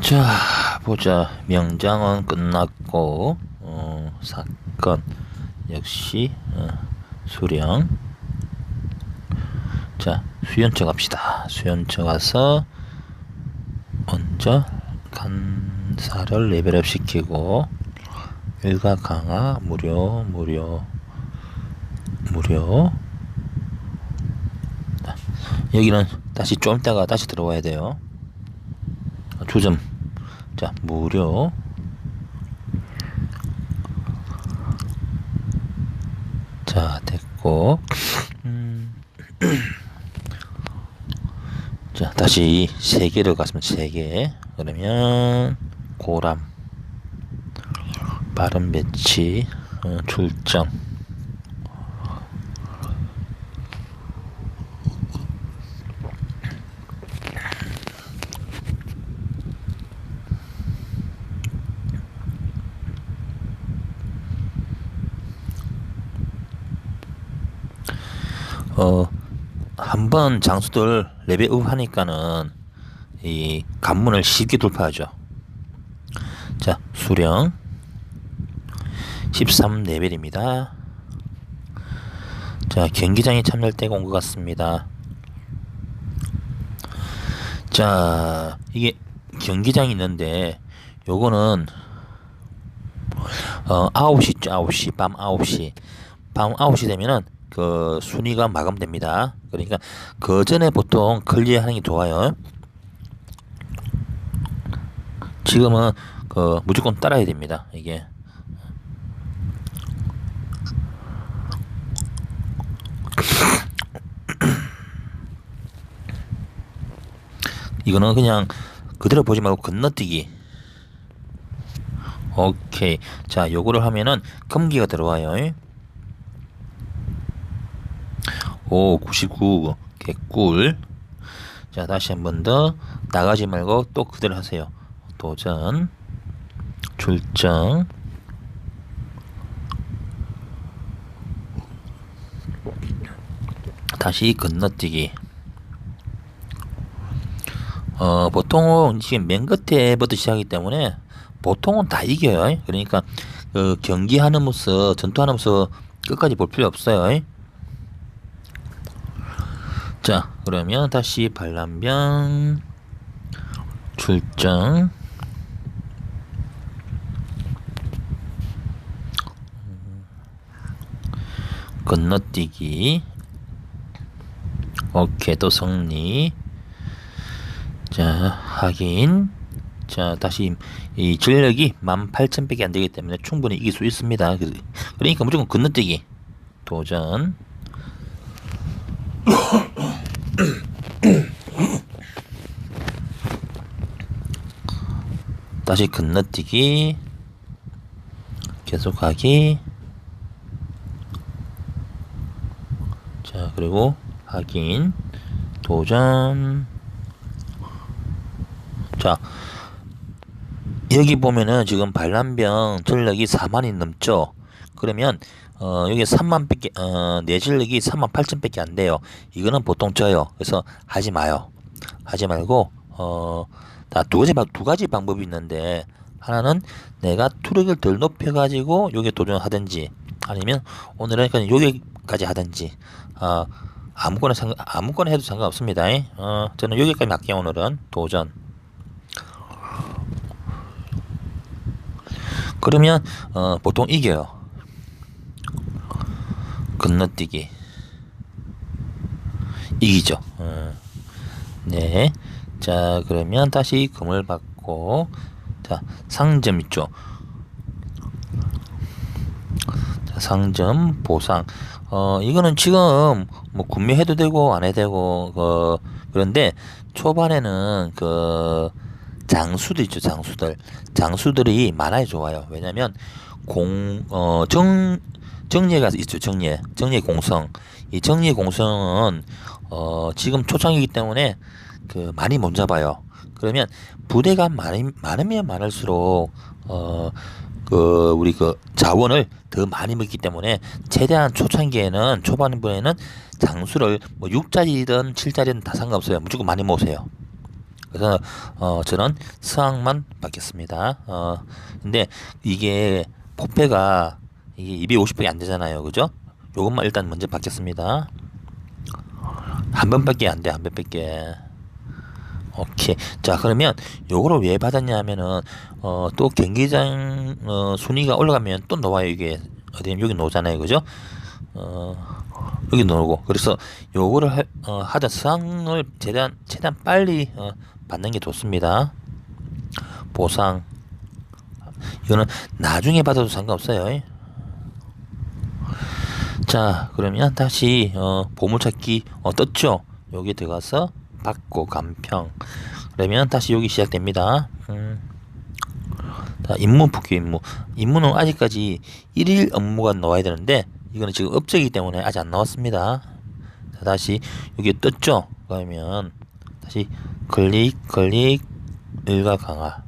자, 보자. 명장은 끝났고, 사건 역시 수령. 자, 수연처 갑시다. 수연처 가서 먼저 간사를 레벨업 시키고, 일가 강화 무료. 여기는 다시 좀 이따가 다시 들어와야 돼요. 조점. 자, 무료. 자, 됐고. 자, 다시 3개를 갔으면 3개. 그러면 고람, 빠른 배치, 출정. 한번 장수들 레벨업 하니까는 이 관문을 쉽게 돌파하죠. 자, 수령 13레벨입니다. 자, 경기장에 참여할 때가 온 것 같습니다. 자, 이게 경기장이 있는데 요거는 9시 있죠. 9시 밤 9시 되면은 그 순위가 마감됩니다. 그러니까 그 전에 보통 클리어하는 게 좋아요. 지금은 그 무조건 따라야 됩니다. 이게 이거는 그냥 그대로 보지 말고 건너뛰기. 오케이. 자, 요거를 하면은 금기가 들어와요. 오, 99 개꿀. 자, 다시 한 번 더 나가지 말고 또 그대로 하세요. 도전, 출정. 다시 건너뛰기. 보통은 지금 맨 끝에부터 시작하기 때문에 보통은 다 이겨요. 그러니까 그 경기하는 모습, 전투하는 모습 끝까지 볼 필요 없어요. 자, 그러면 다시 반란병 출정. 건너뛰기. 오케이, 또 승리. 자, 확인. 자, 다시 이 전력이 18,000밖에 안 되기 때문에 충분히 이길 수 있습니다. 그러니까 무조건 건너뛰기. 도전. 다시 건너뛰기. 계속하기. 자, 그리고 확인. 도전. 자, 여기 보면은 지금 반란병 전력이 4만이 넘죠. 그러면 여기 3만 밖에 내 전력이 38,000밖에 안 돼요. 이거는 보통 져요. 그래서 하지 마요. 하지 말고 다 두 가지 방법이 있는데, 하나는 내가 투력을 덜 높여 가지고 여기 도전을 하든지, 아니면 오늘은 그냥 여기까지 하든지. 아무거나 해도 상관없습니다. 저는 여기까지 할게요. 오늘은 도전. 그러면 보통 이겨요. 건너뛰기 이기죠. 네. 자, 그러면 다시 금을 받고, 자, 상점 있죠. 자, 상점 보상. 이거는 지금 뭐 구매해도 되고 안 해도 되고, 그런데 초반에는 그 장수들 있죠. 장수들이 많아야 좋아요. 왜냐면 정예가 있죠. 정예 공성. 이 정예 공성은 지금 초창이기 때문에 그 많이 못 잡아요. 그러면 부대가 많으면 많을수록 우리 자원을 더 많이 먹기 때문에 최대한 초창기에는, 초반부에는 장수를 뭐 6짜리든 7짜리든 다 상관없어요. 무조건 많이 모으세요. 그래서 저는 서학만 받겠습니다. 근데 이게 포페가 이게 250밖에 안 되잖아요. 그죠? 요것만 일단 먼저 받겠습니다. 한 번밖에 안 돼. 한 번밖에. 오케이. 자, 그러면 요거를 왜 받았냐 하면은 또 경기장 순위가 올라가면 또 나와요. 이게 어디 여기 나오잖아요. 그죠? 여기 나오고. 그래서 요거를 하자 수상을 최대한 빨리 받는 게 좋습니다. 보상. 이거는 나중에 받아도 상관없어요. 자, 그러면 다시 보물찾기 떴죠? 여기 들어가서 받고 간평. 그러면 다시 여기 시작됩니다. 자, 임무 복귀 임무. 임무는 아직까지 1일 업무가 나와야 되는데 이거는 지금 업적이기 때문에 아직 안 나왔습니다. 자, 다시 여기 떴죠? 그러면 다시 클릭 일가 강화.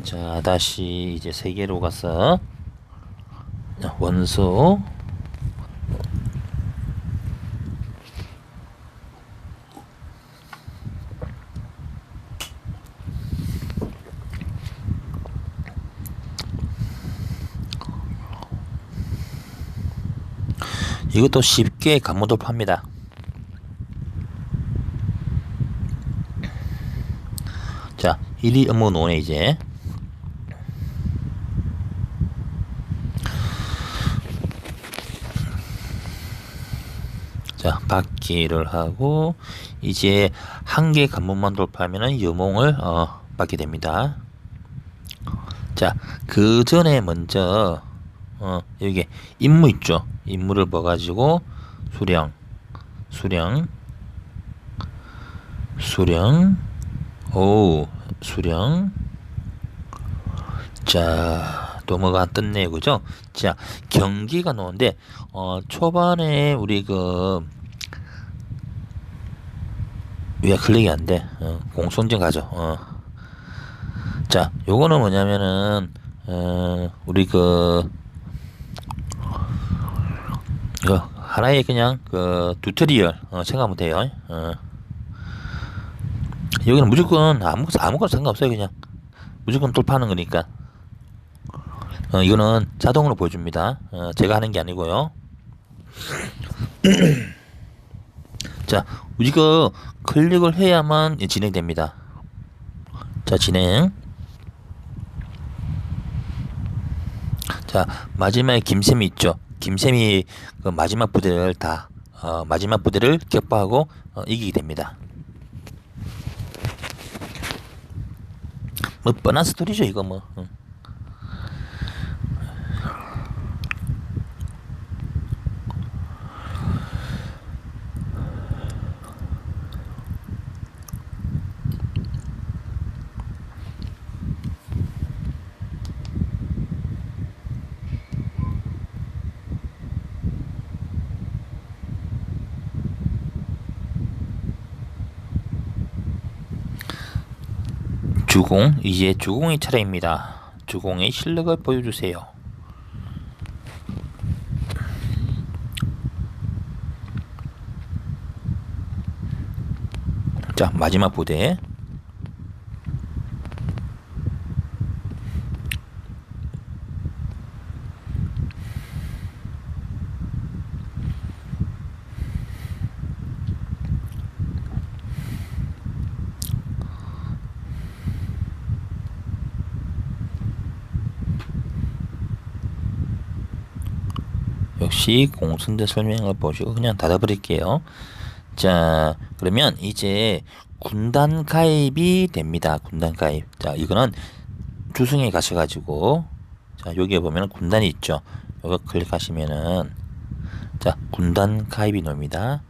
자, 다시 이제 세계로 가서 원소. 이것도 쉽게 관문 돌파합니다. 자, 1위 업무 노네 이제. 자, 받기를 하고 이제 한 개 관문만 돌파하면은 여몽을 받게 됩니다. 자, 그 전에 먼저 여기 임무 있죠. 임무를 봐가지고 수령 오 수령. 자, 또 뭐가 떴네요. 그죠? 자, 경기가 나오는데 초반에 우리 왜 클릭이 안 돼? 공성전 가죠. 자, 요거는 뭐냐면은 우리 이거 하나의 그냥 튜토리얼 생각하면 돼요. 여기는 무조건 아무거나 상관없어요. 그냥 무조건 돌파하는 거니까. 이거는 자동으로 보여줍니다. 제가 하는 게 아니고요. 자, 우리가 클릭을 해야만 진행됩니다. 자, 진행. 자, 마지막에 김샘이 있죠. 김샘이 그 마지막 부대를 마지막 부대를 격파하고 이기게 됩니다. 뭐 뻔한 스토리죠 이거 뭐. 주공, 이제 주공의 차례입니다. 주공의 실력을 보여주세요. 자, 마지막 부대. 역시 공선대 설명을 보시고 그냥 닫아버릴게요. 자, 그러면 이제 군단 가입이 됩니다. 군단 가입. 자, 이거는 주승에 가셔가지고, 자, 여기에 보면 군단이 있죠. 이거 클릭하시면은, 자, 군단 가입이 나옵니다.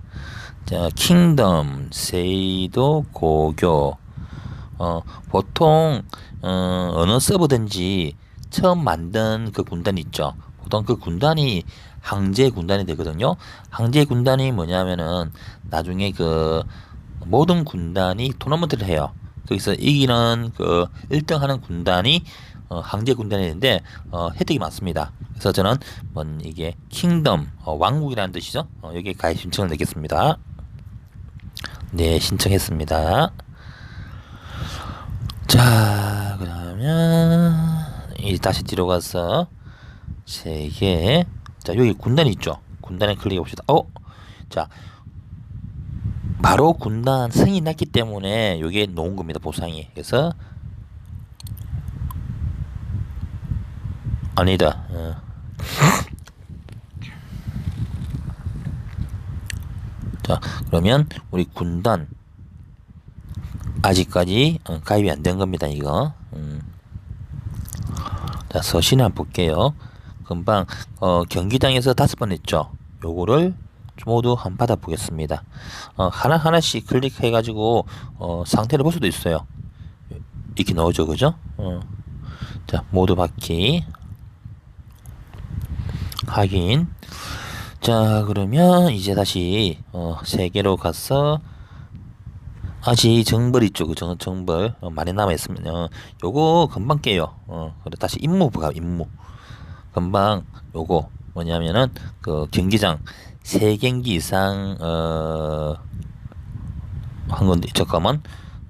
자, 킹덤, 세이도, 고교. 보통, 어느 서버든지 처음 만든 그 군단 있죠. 보통 그 군단이 항제 군단이 되거든요. 항제 군단이 뭐냐면은 나중에 그 모든 군단이 토너먼트를 해요. 거기서 이기는 1등 하는 군단이 항제 군단이 되는데 혜택이 많습니다. 그래서 저는 이게 킹덤 왕국이라는 뜻이죠. 여기 가입 신청을 내겠습니다. 네, 신청했습니다. 자, 그러면 이 다시 뒤로 가서 3개. 자, 여기 군단이 있죠. 군단에 클릭해 봅시다. 자, 바로 군단 승이 났기 때문에 이게 놓은 겁니다. 보상이. 그래서 아니다. 자, 그러면 우리 군단 아직까지 가입이 안 된 겁니다. 이거. 자, 서신을 한번 볼게요. 금방 경기장에서 5번 했죠. 요거를 모두 한번 받아 보겠습니다. 하나하나씩 클릭해 가지고 상태를 볼 수도 있어요. 이렇게 넣어줘. 그죠? 자, 모두 받기 확인. 자, 그러면 이제 다시 3개로 가서 아직 정벌 있죠. 그 정벌 많이 남아 있으면 요거 금방 깨요. 그래 다시 임무 가 임무. 금방 요거 뭐냐면은 그 경기장 3경기 이상 한 건데 잠깐만,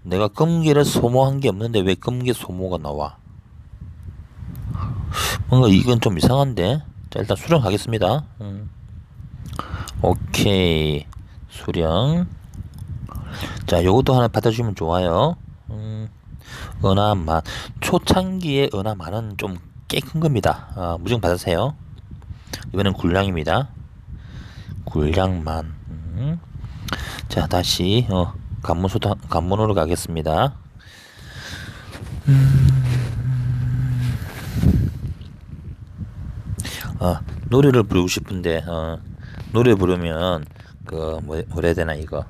내가 금괴를 소모한 게 없는데 왜 금괴 소모가 나와? 뭔가 이건 좀 이상한데. 자, 일단 수령하겠습니다. 오케이, 수령. 자, 요것도 하나 받아주면 좋아요. 은하만. 초창기에 은하만은 좀 꽤 큰 겁니다. 무조건 받으세요. 이번엔 굴량입니다. 굴량만. 자, 다시 관문으로 가겠습니다. 노래를 부르고 싶은데 노래 부르면 뭐라 해야 되나, 이거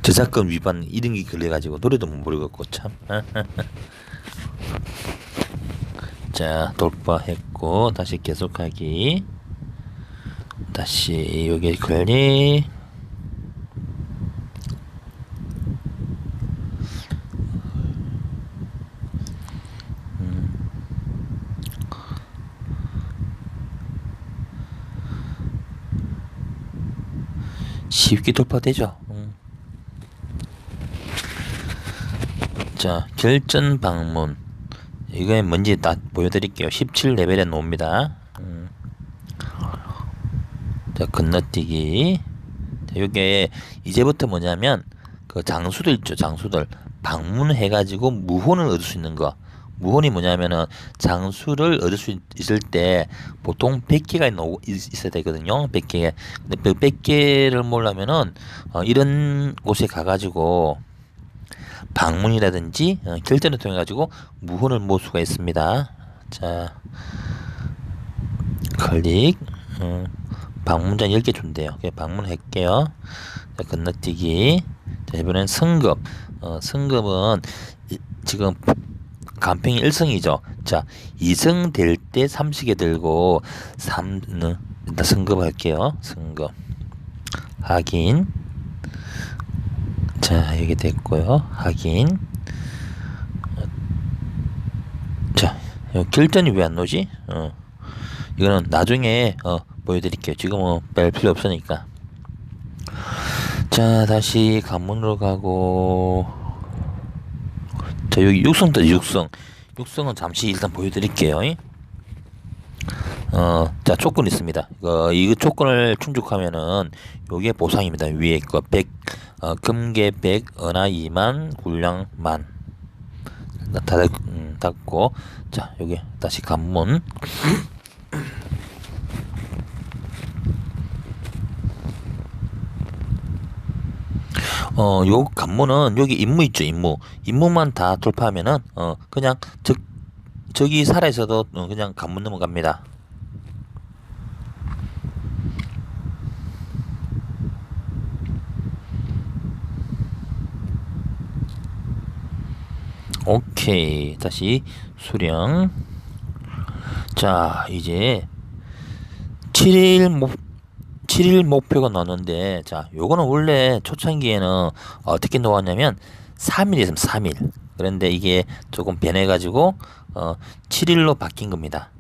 저작권 위반 이런 게 걸려가지고 노래도 못 부르겠고 참. 자, 돌파했고 다시 계속하기. 다시 여기 클릭. 쉽게 돌파되죠. 자, 결전 방문. 이게 뭔지 다 보여드릴게요. 17레벨에 놓습니다. 자, 건너뛰기. 자, 요게 이제부터 뭐냐면 그 장수들 있죠. 장수들 방문해가지고 무혼을 얻을 수 있는 거. 무혼이 뭐냐면은 장수를 얻을 수 있을 때 보통 100개가 있어야 되거든요. 100개. 근데 그 100개를 모으려면은 이런 곳에 가가지고 방문이라든지 결전을 통해 가지고 무혼을 모을 수가 있습니다. 자, 클릭. 방문자 10개 준대요. 방문할게요. 자, 건너뛰기. 자, 이번엔 승급. 승급은 지금 간평이 1승이죠. 자, 2승 될 때 30개 들고 일단 승급할게요. 승급 확인. 자, 여기 됐고요. 확인. 자, 결전이 왜 안 나오지? 이거는 나중에 보여드릴게요. 지금은 뺄 필요 없으니까. 자, 다시 관문으로 가고. 자, 여기 육성도 육성. 육성은 잠시 일단 보여드릴게요. 자, 조건 있습니다. 이거 조건을 충족하면은 요게 보상입니다. 위에 거 100, 금괴 100, 은하 2만, 굴량 만. 다 닫고. 자, 여기 다시 관문. 요 관문은 여기 임무 있죠. 임무만 다 돌파하면은 그냥 저기 살아있어도 그냥 관문 넘어갑니다. 오케이, 다시 수령. 자, 이제 7일 목표가 나왔는데, 자, 요거는 원래 초창기에는 어떻게 나왔냐면 3일 있으면 3일. 그런데 이게 조금 변해가지고 7일로 바뀐 겁니다.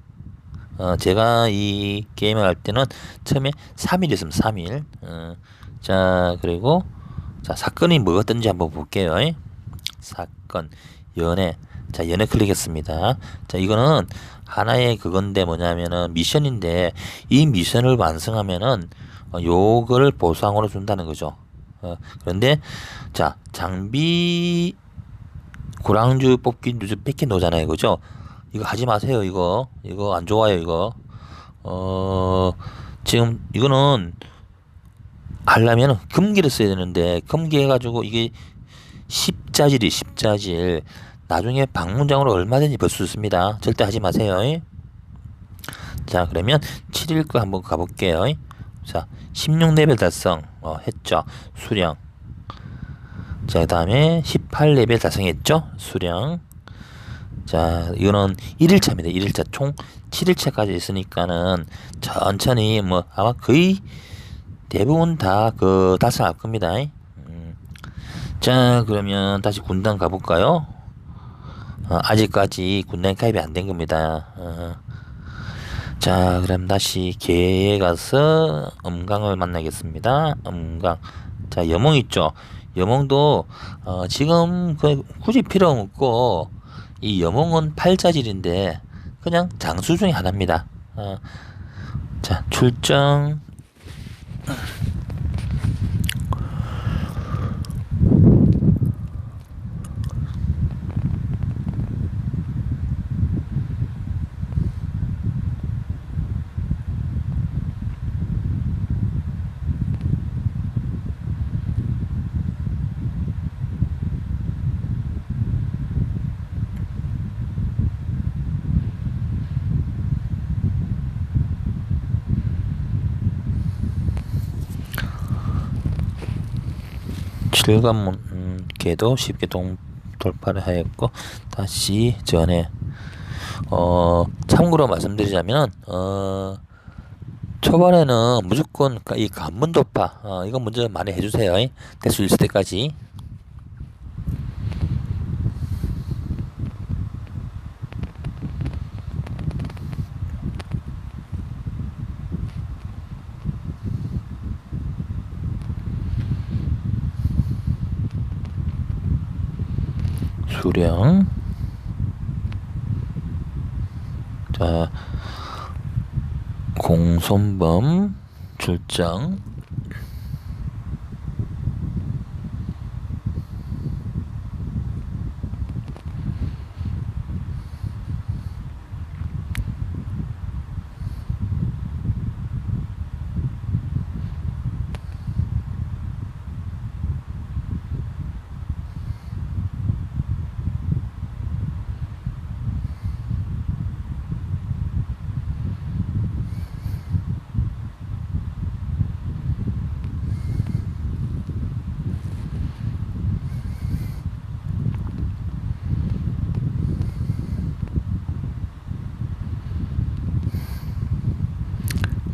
제가 이 게임을 할 때는 처음에 3일 있으면 3일. 자, 그리고 자, 사건이 뭐였던지 한번 볼게요. 사건, 연애. 자, 연애 클릭했습니다. 자, 이거는 하나의 그건데 뭐냐면은 미션인데 이 미션을 완성하면은 요거를 보상으로 준다는 거죠. 그런데 자, 장비 고랑주 뽑기 누주 뺏기 노잖아요. 그죠? 이거 하지 마세요. 이거 안 좋아요. 이거 지금 이거는 하려면 금기를 써야 되는데 금기 해가지고 이게 십자질 나중에 방문장으로 얼마든지 벌 수 있습니다. 절대 하지 마세요. 자, 그러면 7일 거 한번 가볼게요. 자, 16레벨 달성 했죠. 수령. 자, 그 다음에 18레벨 달성했죠. 수령. 자, 이거는 1일차입니다. 1일차 총 7일차까지 있으니까는 천천히 뭐 아마 거의 대부분 다 그 달성할 겁니다. 자, 그러면 다시 군단 가볼까요? 아직까지 군단 가입이 안 된 겁니다. 자, 그럼 다시 개에 가서 음강을 만나겠습니다. 음강. 자, 여몽 있죠? 여몽도 지금 굳이 필요 없고 이 여몽은 팔자질인데 그냥 장수 중에 하나입니다. 자, 출정. 칠관문 개도 쉽게 돌파를 하였고 다시 전에 참고로 말씀드리자면 초반에는 무조건 이 관문 돌파 이거 먼저 많이 해주세요. 될 수 있을 때까지. 수령. 자, 공손범 출장.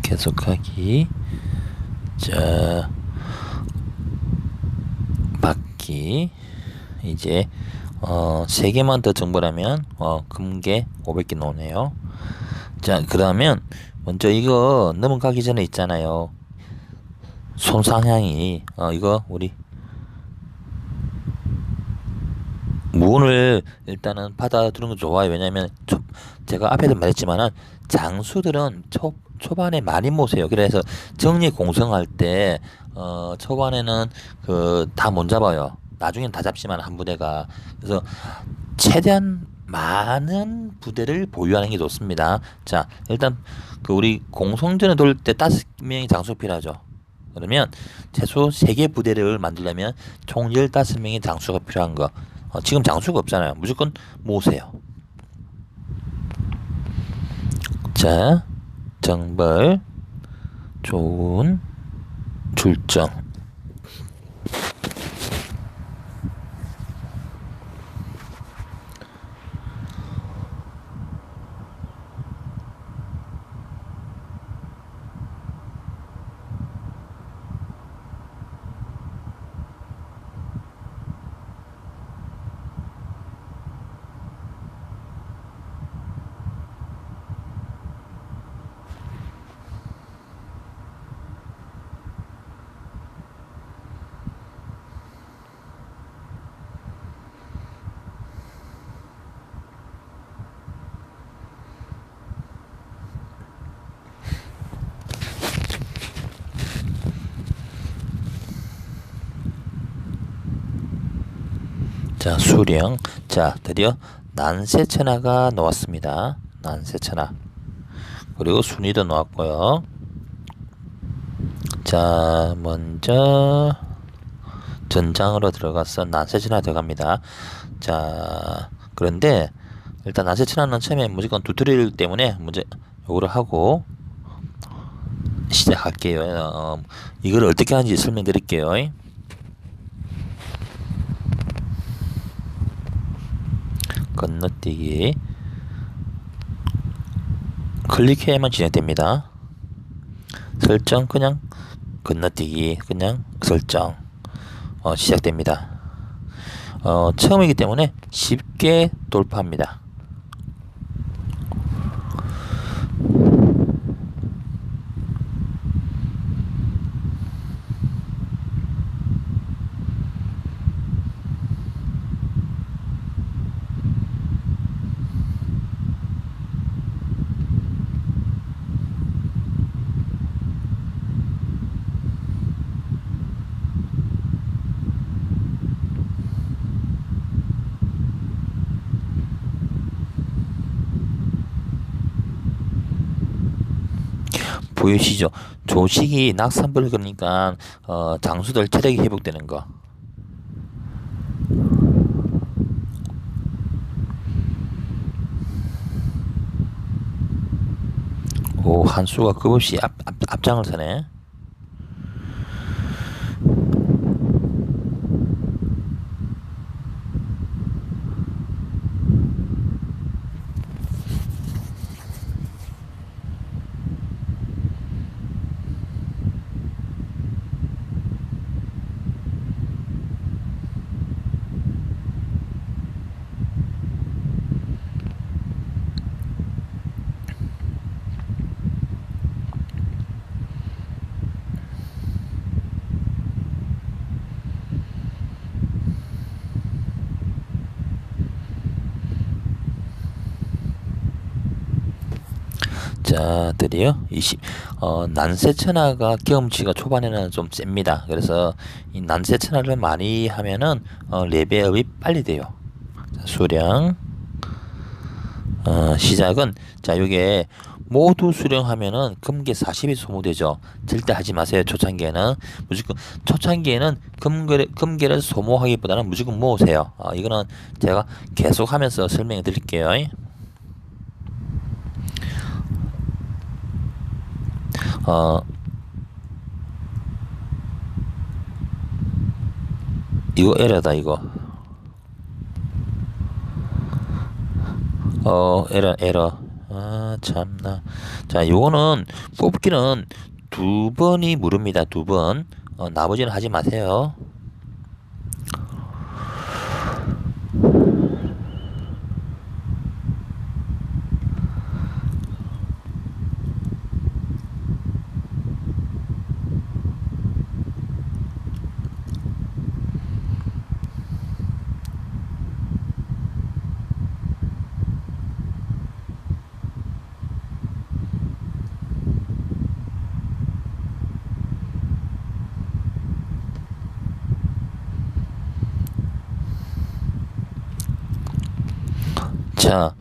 계속하기. 자, 받기. 이제 3개만 더 정벌하면 금괴 500개 나오네요. 자, 그러면 먼저 이거 넘어가기 전에 있잖아요. 손상향이 이거 우리 문을 일단은 받아두는 거 좋아요. 왜냐면 제가 앞에도 말했지만은 장수들은 초반에 많이 모세요. 그래서 정리 공성할 때 초반에는 그 다 못 잡아요. 나중엔 다 잡지만 한 부대가. 그래서 최대한 많은 부대를 보유하는 게 좋습니다. 자, 일단 그 우리 공성전에 돌 때 5명이 장수가 필요하죠. 그러면 최소 3개 부대를 만들려면 총 15명의 장수가 필요한 거. 지금 장수가 없잖아요. 무조건 모으세요. 자, 정벌, 좋은, 출정. 자, 수령. 자, 드디어 난세천하가 나왔습니다. 난세천하. 그리고 순위도 나왔고요. 자, 먼저 전장으로 들어가서 난세천하 들어갑니다. 자, 그런데 일단 난세천하는 처음에 무조건 튜토리얼 때문에 먼저 요거를 하고 시작할게요. 이걸 어떻게 하는지 설명드릴게요. 건너뛰기 클릭해야만 진행됩니다. 설정 그냥 건너뛰기 그냥 설정 시작됩니다. 처음이기 때문에 쉽게 돌파합니다. 보이시죠? 조식이 낙산불 그러니까 장수들 체력이 회복되는 거. 오, 한수가 급없이 앞장을 서네. 자, 드디어 난세천하가 경험치가 초반에는 좀 셉니다. 그래서 이 난세천하를 많이 하면은 레벨업이 빨리 돼요. 자, 수령 시작은 자, 요게 모두 수령하면은 금괴 40이 소모되죠. 절대 하지 마세요. 초창기에는 무조건 초창기에는 금괴를 소모하기보다는 무조건 모으세요. 이거는 제가 계속 하면서 설명해 드릴게요. 이거 에러다 이거. 에러. 참나. 자, 요거는 뽑기는 두 번이 무릅니다. 두 번. 나머지는 하지 마세요. 자,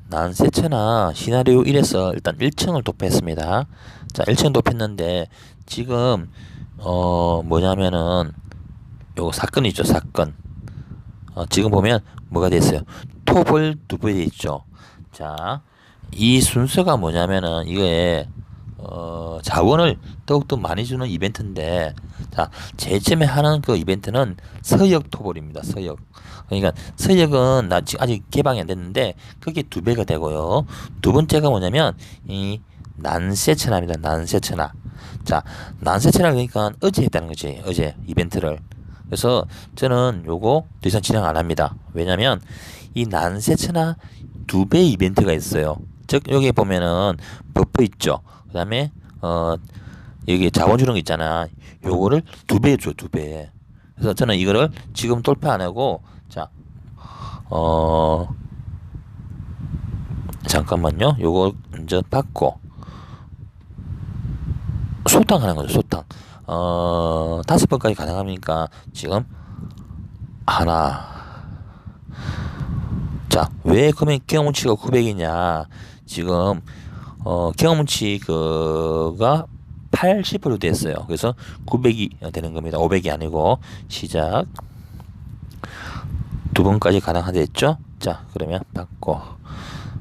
난세천하 시나리오 1에서 일단 1층을 도패했습니다. 자, 1층 도패했는데 지금 뭐냐면은 요거 사건이 있죠. 사건. 지금 보면 뭐가 됐어요? 톱을 두 배 있죠. 자, 이 순서가 뭐냐면은 이거에 자원을 더욱더 많이 주는 이벤트인데, 자, 제일 처음에 하는 그 이벤트는 서역 토벌입니다. 서역. 그러니까 서역은 아직 개방이 안 됐는데 그게 두 배가 되고요. 두 번째가 뭐냐면 이 난세천하입니다. 난세천하. 자, 난세천하 그러니까 어제 했다는 거지. 어제 이벤트를. 그래서 저는 요거 더 이상 진행 안 합니다. 왜냐면 이 난세천하 두 배 이벤트가 있어요. 즉 여기 보면은 버프 있죠. 그다음에 여기 자원 주는 거 있잖아. 요거를 두 배 줘, 두 배. 그래서 저는 이거를 지금 돌파 안 하고, 자, 잠깐만요. 요거 먼저 받고 소탕하는 거죠. 소탕. 5번까지 가능합니까? 지금 하나, 자, 왜 그러면 경험치가 900이냐? 지금 경험치 그가 80% 됐어요. 그래서 900이 되는 겁니다. 500이 아니고. 시작. 두 번까지 가능하겠죠? 자, 그러면 바꿔.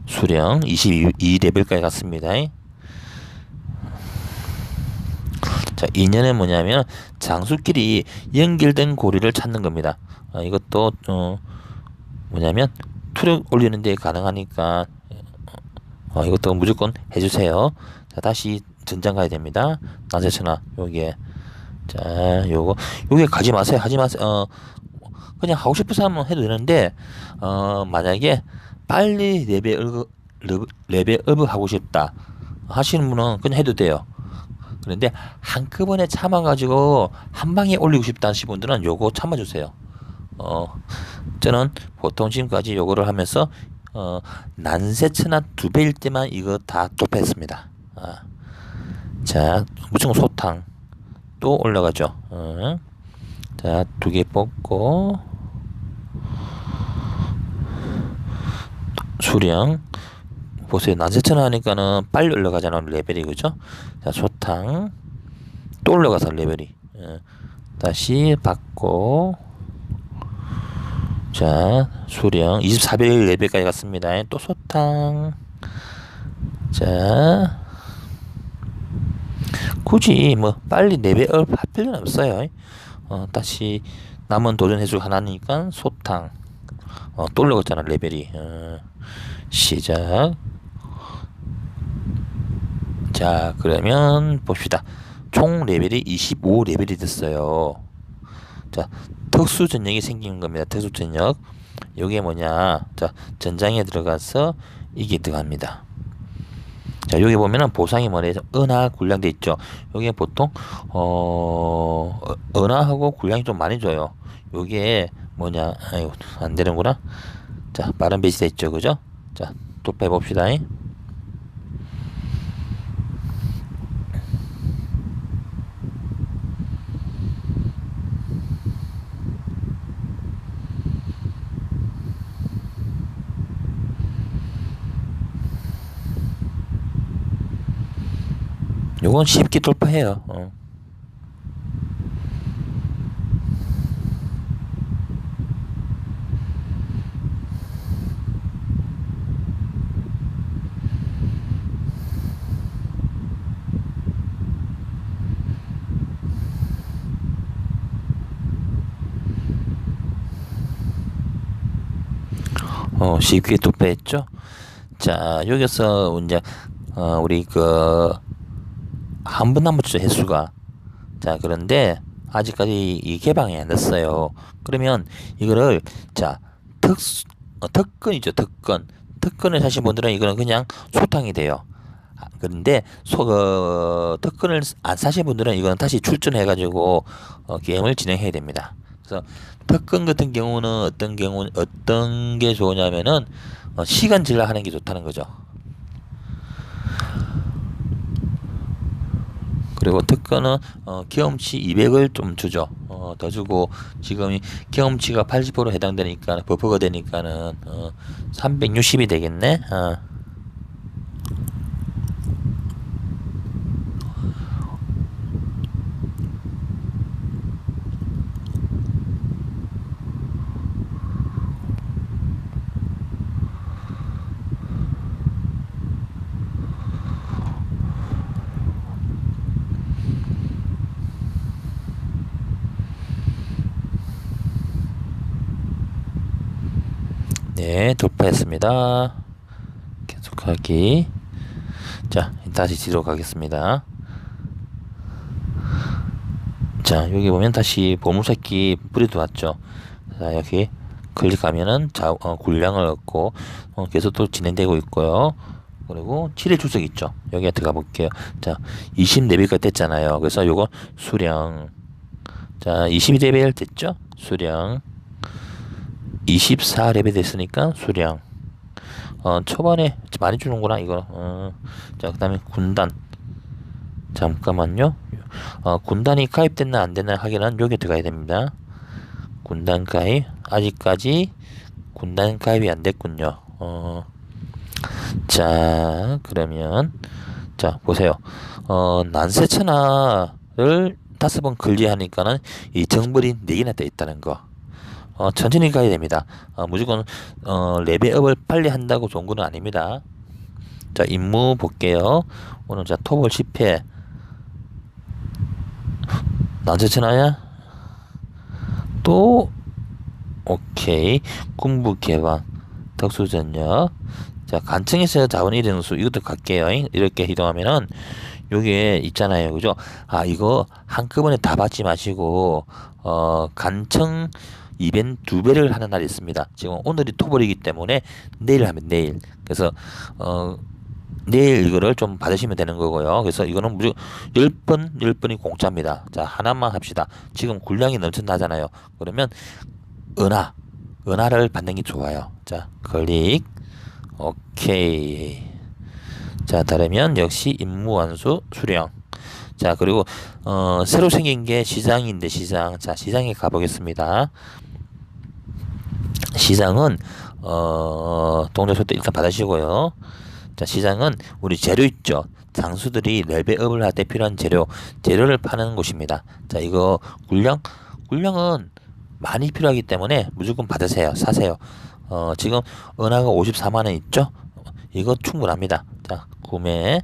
수령 22레벨까지 갔습니다. 자, 2년은 뭐냐면 장수끼리 연결된 고리를 찾는 겁니다. 이것도 뭐냐면 투력 올리는 데 가능하니까 이것도 무조건 해주세요. 자, 다시 전장 가야 됩니다. 나제천하 여기에. 자, 요게 가지 마세요. 하지 마세요. 그냥 하고 싶은 사람은 해도 되는데 만약에 빨리 레벨업을 하고 싶다 하시는 분은 그냥 해도 돼요. 그런데 한꺼번에 참아가지고 한 방에 올리고 싶다 하시는 분들은 요거 참아주세요. 저는 보통 지금까지 요거를 하면서 난세천하 2배일 때만 이거 다 도패했습니다. 자, 무조건 소탕 또 올라가죠. 자, 2개 뽑고 수령 보세요. 난세천하 하니까는 빨리 올라가잖아 레벨이. 그죠? 자, 소탕 또 올라가서 레벨이 다시 받고 자, 수령 24별 레벨까지 갔습니다. 또 소탕. 자, 굳이 뭐 빨리 레벨업 할 필요는 없어요. 다시 남은 도전 횟수 하나니까 소탕. 또 올라갔잖아 레벨이. 시작. 자, 그러면 봅시다. 총 레벨이 25레벨이 됐어요. 자, 특수 전역이 생기는 겁니다. 특수 전역. 요게 뭐냐? 자, 전장에 들어가서 이게 들어갑니다. 자, 여기 보면은 보상이 뭐래요? 은하 군량돼 있죠. 요게 보통 은하하고 군량이 좀 많이 줘요. 요게 뭐냐? 아이고, 안 되는구나. 자, 빠른 배치돼 있죠. 그죠? 자, 또 빼봅시다. 요건 쉽게 돌파해요. 쉽게 돌파했죠. 자, 여기서 이제 우리 한 번 남았죠 횟수가. 자, 그런데 아직까지 이 개방이 안 됐어요. 그러면 이거를 자 특권이죠. 특권을 사신 분들은 이거는 그냥 소탕이 돼요. 그런데 특권을 안 사신 분들은 이거는 다시 출전해 가지고 게임을 진행해야 됩니다. 그래서 특권 같은 경우는 어떤 게 좋으냐면은 시간 진락하는 게 좋다는 거죠. 그리고 특권은 경험치 200을 좀 주죠. 더 주고 지금 경험치가 80% 해당되니까 버퍼가 되니까는 360이 되겠네. 네, 돌파했습니다. 계속하기. 자, 다시 뒤로 가겠습니다. 자, 여기 보면 다시 보물찾기 불이 들어왔죠. 자, 여기 클릭하면은 군량을 얻고 계속 또 진행되고 있고요. 그리고 7일 출석 있죠. 여기에 들어가 볼게요. 자, 20레벨까지 됐잖아요. 그래서 요거 수령. 자, 22레벨 됐죠? 수령. 24레벨 됐으니까 수령. 초반에 많이 주는구나 이거. 자, 그 다음에 군단. 잠깐만요. 군단이 가입됐나 안 됐나 하기는 여기 들어가야 됩니다. 군단 가입 아직까지 군단 가입이 안 됐군요. 자, 그러면, 자, 보세요. 난세천하를 5번 클리어하니까는 이 정벌이 4개나 떠 있다는 거. 천천히 가야 됩니다. 무조건, 레벨업을 빨리 한다고 좋은 건 아닙니다. 자, 임무 볼게요. 오늘 자, 토벌 10회. 난세천하야? 또, 오케이. 군부 개방. 특수전력. 자, 간청에서 자원 이동수. 이것도 갈게요. 이렇게 이동하면은, 요게 있잖아요. 그죠? 이거 한꺼번에 다 받지 마시고, 간청 이벤트 2배를 하는 날이 있습니다. 지금 오늘이 토벌이기 때문에 내일 하면 내일. 그래서, 내일 이거를 좀 받으시면 되는 거고요. 그래서 이거는 무조건 10번이 공짜입니다. 자, 하나만 합시다. 지금 군량이 넘쳐나잖아요. 그러면, 은하를 받는 게 좋아요. 자, 클릭. 오케이. 자, 다르면 역시 임무 완수 수령. 자, 그리고 새로 생긴 게 시장인데 시장. 자, 시장에 가보겠습니다. 시장은 동료소 때 일단 받으시고요. 자, 시장은 우리 재료 있죠. 장수들이 레벨업을 할 때 필요한 재료를 파는 곳입니다. 자, 이거 굴량은 많이 필요하기 때문에 무조건 받으세요. 사세요. 지금 은하가 54만 원 있죠? 이거 충분합니다. 자, 구매.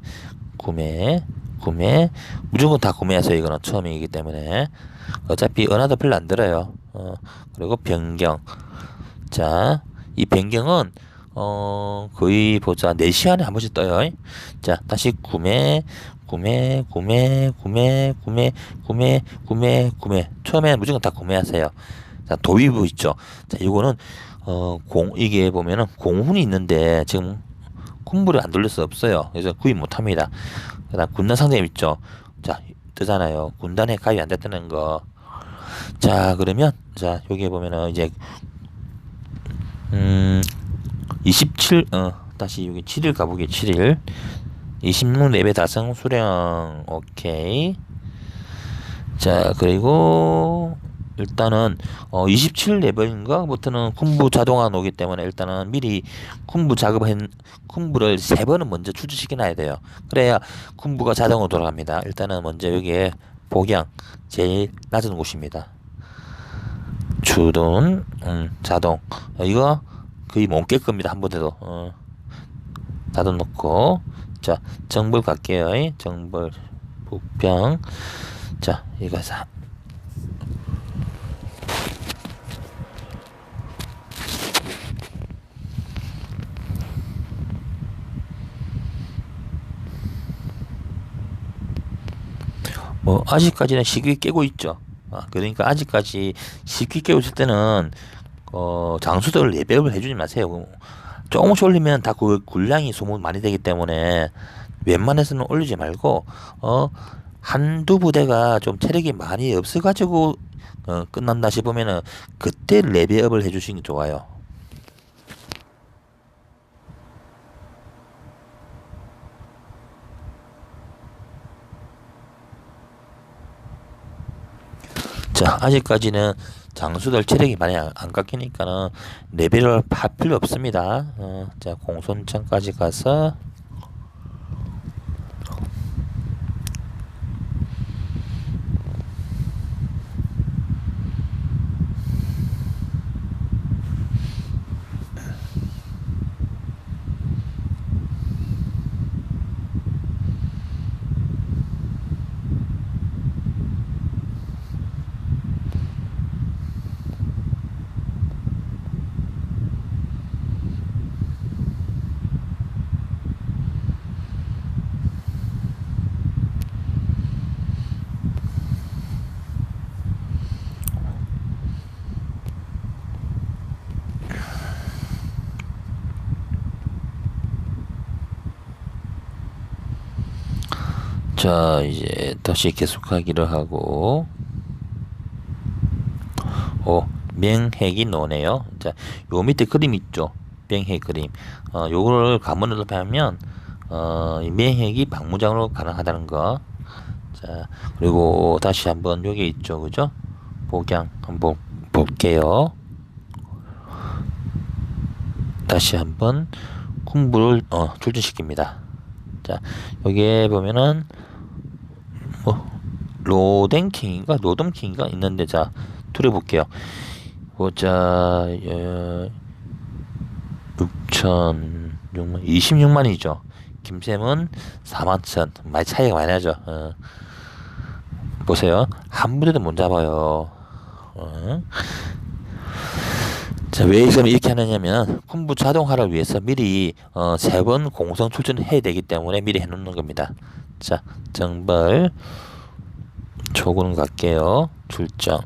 무조건 다 구매하세요. 이거는 처음이기 때문에. 어차피 은하도 별로 안 들어요. 그리고 변경. 자, 이 변경은, 거의 보자. 4시간에 한 번씩 떠요. 자, 다시 구매. 처음에 무조건 다 구매하세요. 자, 도입부 있죠. 자, 이거는, 이게 보면은 공훈이 있는데 지금 군부를 안 돌릴 수 없어요. 그래서 구입 못 합니다. 그 다음 군단 상점 있죠. 자, 뜨잖아요. 군단에 가입이 안 됐다는 거. 자, 그러면, 자, 여기 보면은 이제, 27, 다시 여기 7일 가보게, 7일. 26레벨 달성 수령, 오케이. 자, 그리고, 일단은 27레벨인가부터는 쿤부 자동화 오기 때문에 일단은 미리 쿤부를 3번은 먼저 출주시켜 놔야 돼요. 그래야 쿤부가 자동으로 돌아갑니다. 일단은 먼저 여기에 복양 제일 낮은 곳입니다. 주둔 자동. 이거 거의 못 깰 겁니다. 한 번에도. 자동 놓고. 자, 정벌 갈게요. 정벌 북평. 자, 이거 아직까지는 쉽게 깨고 있죠. 그러니까 아직까지 쉽게 깨고 있을 때는, 장수들을 레벨을 해주지 마세요. 조금씩 올리면 다 그 군량이 소모 많이 되기 때문에 웬만해서는 올리지 말고, 한두 부대가 좀 체력이 많이 없어가지고, 끝난다 싶으면은 그때 레벨업을 해주시는 게 좋아요. 자, 아직까지는 장수들 체력이 많이 안 깎이니까는 레벨을 할 필요 없습니다. 자, 공손창까지 가서 자, 이제 다시 계속하기로 하고, 명핵이 나오네요. 자, 요 밑에 그림 있죠? 명핵 그림. 요거를 가문으로 하면, 이 명핵이 방무장으로 가능하다는 거. 자, 그리고 다시 한번 여기 있죠, 그죠? 복양 한번 볼게요. 다시 한번 콤부를 출전시킵니다. 자, 여기에 보면은 뭐 로덴킹인가 노dom킹인가 있는데, 자 둘이 볼게요. 보자, 6천 6만 26만이죠. 김샘은 4만천, 많이 차이가 많이 나죠. 보세요. 한 부대도 못 잡아요. 자, 왜 이렇게 하느냐면 콤부 자동화를 위해서 미리 3번 공성 출전해야 되기 때문에 미리 해놓는 겁니다. 자, 정발 조군 갈게요. 출정.